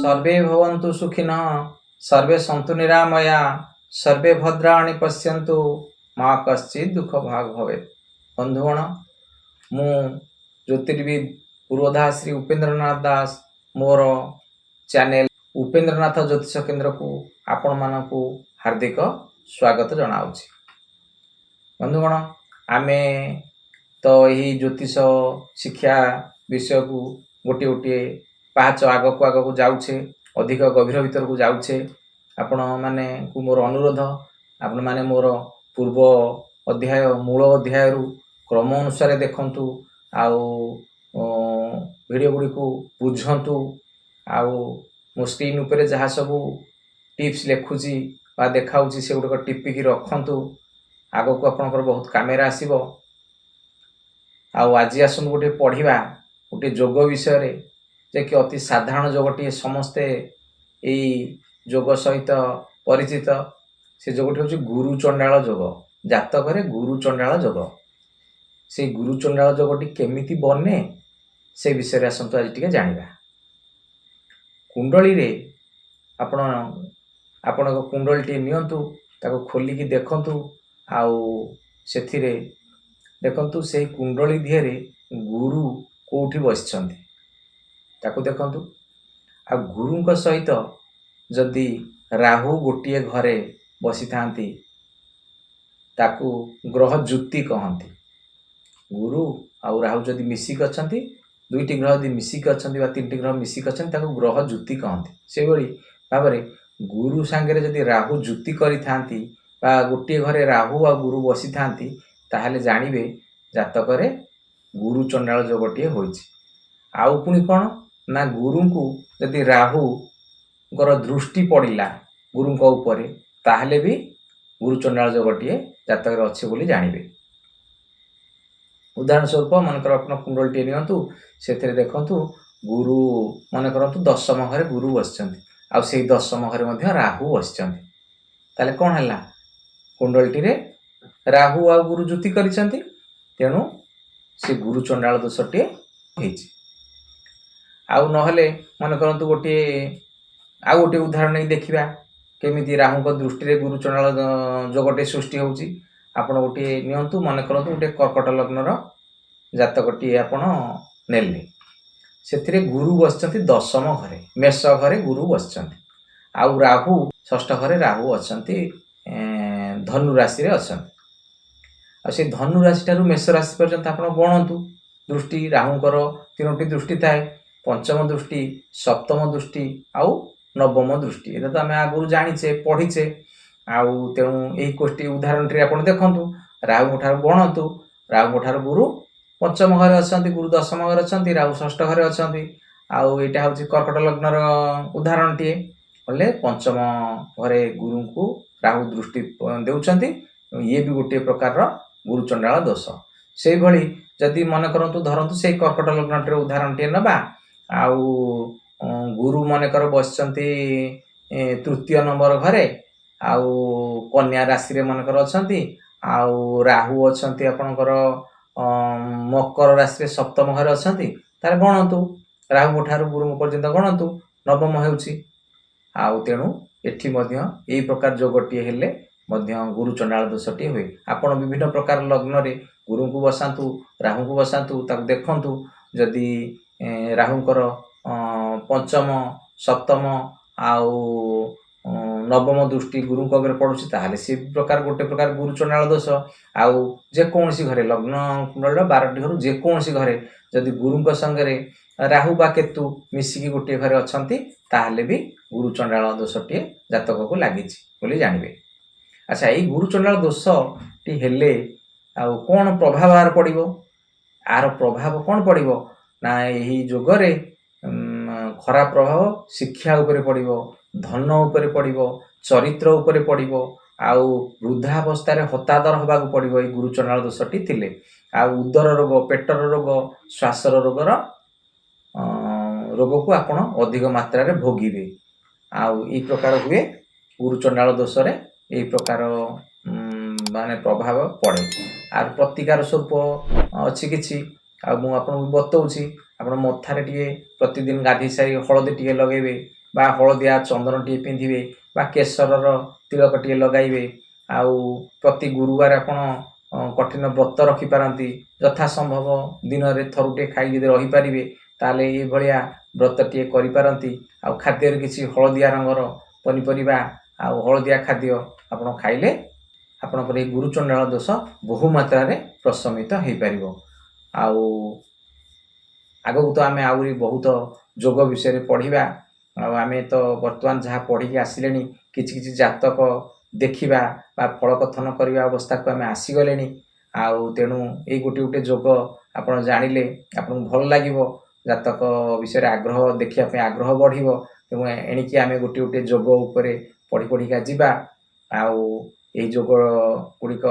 सर्वे भवन्तु सुखिनः सर्वे सन्तु निरामया सर्वे भद्राणि पश्यन्तु माँ कश्चित् दुख भाग भवेत्। बंधुगण मु ज्योतिर्विद पूर्वधा श्री उपेन्द्रनाथ दास मोर चैनल उपेन्द्रनाथ ज्योतिष केन्द्र को आपण मानकु हार्दिक स्वागत जनाऊँगी। बंधुगण आमे तो यही ज्योतिष शिक्षा विषय को गोटे गोटे पाँच आग को जाऊे अधिक गभीर भीतर को जाऊे। आपण माने को मोर अनुरोध आपण माने मोर पूर्व अध्याय मूल अध्याय क्रम अनुसार देखंतु आउ वीडियो गुड़ी को बुझंतु आउ मो स्क्रीन उपरे जहाँ सब टिप्स लिखुची बा देखाऊँगी से गुड़क टिपिकी रखंतु आग को आपंकर बहुत कामेरा आसीबो। आउ आज आसन गोटे पढ़िबा गोटे जोग विषय रे जे कि अति साधारण जोगटी समस्ते यही जोग सहित परिचित। से जोगटी हूँ गुरु चंडाल जोग। जातक गुरु चंडाल जोग। से गुरु चंडाल जोगटी केमिति बने से विषय रे आसंतु आज टिके जानिबा। कुंडली रे आपण आपण कुंडली टी नियंतु ताको खोलिकी देखंतु आउ सेथिरे देखंतु से कुंडली दिहरे गुरु कोठी बसिछंती ताको देखंतु। आ गुरुंक सहित जदि राहु गोटे घरे बसी थांती ताकू ग्रह जुति कहती। गुरु आउ राहु जदि मिसिक अछंती दुईटी ग्रह यदि मिसिक अछंती बा तीनटी ग्रह मिसिक अछंती ताकू ग्रह जुति कहती। से भली भाबरे गुरु सांगे जदि राहु जुति करि थांती बा गोटे घरे राहु आ गुरु बसी थांती ताहले जानिबे जातक रे गुरु चंडाल जोगटिए होइछि। आउ पुणी कौन ना गुरु को जदि राहु गर दृष्टि पड़िला गुरु को ऊपर ताहले भी गुरु चंडाल जोगटिए जातक रे अछि बोली जानिबे। उदाहरण स्वरूप मनकर अपन कुंडलटी नियंतु सेथिरे देखंतु गुरु मन करंतु दशम घरे गुरु बसचंती आ सेही दशम घरे मध्ये राहु बसचंती ताले कोन हला कुंडलटी रे राहु आ गुरु जुति करिसंती तेणु से गुरु चंडाल दोषटे होइछि। आउ नहले मन करंतु गोटे आ गोटे उदाहरण नहीं देखिबा केमिति राहु को दृष्टि रे गुरु चंडाल जोगटे सृष्टि होउछि। आपण गोटे नियंतु मन करंतु गोटे कर्कट लग्नर जातकटी आपण नेले सेथिरे गुरु बसचंती दशम घरे मेष घरे गुरु बसचंती आउ राहु षष्ठ घरे राहु अछंती धनु राशि रे अछंती। आ से धनु राशि ठारू मेष राशि पर्यंत आपण गणंतु दृष्टि राहुंकर तीनोटी दृष्टि थाए पंचम दृष्टि सप्तम दृष्टि आउ नवम दृष्टि एटा तो आमे आगुरु जानिचे पढ़िचे। आउ तेणु यही कोष्टी उदाहरण रे आपण देखंतु राहु ठारू गणंतु राहु ठारू गुरु पंचम घरे अछंती गुरु दशम घरे अछंती राहु षष्ठ घरे अछंती। आउ एटा होची कर्कट लग्नर उदाहरण टिए बोले पंचम घरे गुरु को राहु दृष्टि देउछंती ये भी गोटे प्रकार गुरु चंडाल दोष। से भली जदि मन करंतु धरंतु से कर्कट लग्न रे उदाहरण टिए नबा आउ गुरु मन कर बसचंती तृतीय नंबर घरे आउ कन्या राशि रे मन कर अछंती आउ राहु अछंती आपनकर मकर राशि रे सप्तम घरे अछंती तार गणंतु राहु ठारू गुरु पर्यंत गणंतु नवम हेउची। आउ तेणु एठी मध्य एही प्रकार जोगटी हेले मध्य गुरु चंडाल दोषटी हुए। आपण विभिन्न प्रकार लग्न रे गुरु को बसांतु राहु को बसांतु ताक देखंतु जदि राहुंकर पंचम सप्तम आउ नवम दृष्टि गुरु को अगर पड़ुछि ताहले से प्रकार गोटे प्रकार गुरु चंडाल दोष। आउ जे कोनसी घरे लग्न कुंडल 12टी घरु जे कोनसी घरे जदि गुरु को संगे राहु बा केतु मिसिकी गोटे घरे अछंती ताहले भी गुरु चंडाल दोषटी जातक को लागिछि बोली जानिबे। अच्छा यही गुरु चंडाल दोष टी हेले आउ कोन प्रभाव आर पड़िबो आर प्रभाव कोन पड़िबो ना यही जोगरे खराब प्रभाव शिक्षा उपरे पड़िबो धन उपरे पड़िबो चरित्र उपरे पड़िबो आउ वृद्धावस्था रे हतादर होबा को पड़िबो। ए गुरु चंडाल दोषटी थिले आउ उदर रोग पेटर रोग श्वासर रोगर रोग को आपण अधिक मात्रा रे भोगिबे। आउ ई प्रकार हुए गुरु चंडाल दोष रे ए प्रकार माने प्रभाव पड़े। आर प्रतिकार स्वरूप अच्छी किछि आ मु आपन बतौछि आपण मथारे टिके प्रतिदिन गाधी सारी हळदी टिके लगेबे बा हलदिया चंदनटीए पिंधिबे बा केशरर तिलकटीए लगाइबे। आउ प्रति गुरुवार आपण कठिन व्रत रखिपारती यथा संभव दिन में थरुटे खाई जदि रहीपारे ताले ये भलिया व्रतटीए करिपारती। आउ खाद्य किसी हलदिया रंगर पनीपरिया आउ हलदिया खाद्य आपण खाइले आपणकर ये गुरुचंडाल दोष बहु मात्रा रे प्रशमित हो पार। आउ आगକୁ तो आम आहरी बहुत जोग विषय पढ़ा। आम तो बर्तमान जहाँ पढ़ी आसिले किसी जातक देखा बा फल कथन करने अवस्था को आम आसीगले। तेणु ये गोटे गोटे जोग आप जानिले आपको भल लगे जातक विषय आग्रह देखापी आग्रह बढ़। तेणु एणिकी आम गोटे गोटे जोग उपर पढ़ी पढ़िका जावा। आई जोग गुड़िक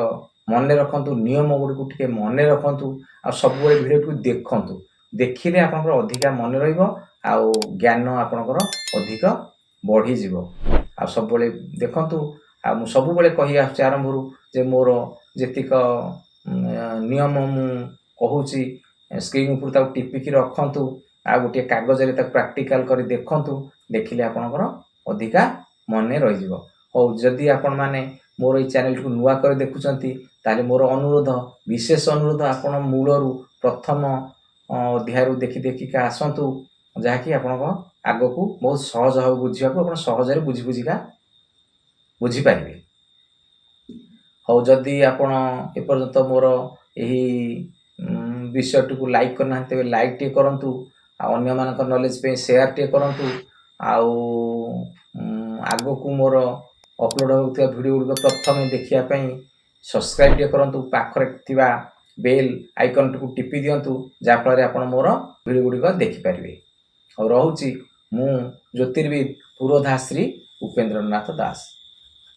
मन रखु नियम गुड़िक टे मन रखु आ सब भिडियो को देखु देखिले आपनकर अधिका मन रहिबो आउ ज्ञान आपनकर अधिक बढ़ी जीवो। आ सब बेले देखंतु आ मु सब बेले कहि आछी आरंभरू जे मोर जेतिक नियम मु कहूची स्क्रीन ऊपर ताक टिपिकी रखंतु आ गोटे कागज रे ताक प्रैक्टिकल करी देखंतु देखिले आपनकर अधिका मन रहि जीवो। हो जदि आपण माने मोर ई चैनल को नुवा कर देखुचंती ताले मोर अनुरोध विशेष अनुरोध आपण मूलरू प्रथम अध्याय देखि देखिका आसतु जहाँकि आपण आग को बहुत सहज हम बुझा आप सहज बुझी बुझिका बुझीपारे। हाँ जदि आपण एपर्यंत मोर यही विषयटी को लाइक करना तेज लाइक टे करूँ अन्य मान नॉलेज पे शेयर टे करूँ। आग को मोर अपलोड होता वीडियो गुड़िक प्रथम देखापी सब्सक्राइब टे करूँ पाखरे थिबा बेल आइकन को टिपि दिंतु जहाँफल आप मोर वीडियो गुड़िक देखिपारे। और रोची मु ज्योतिर्विद पुरोधा श्री उपेन्द्रनाथ दास।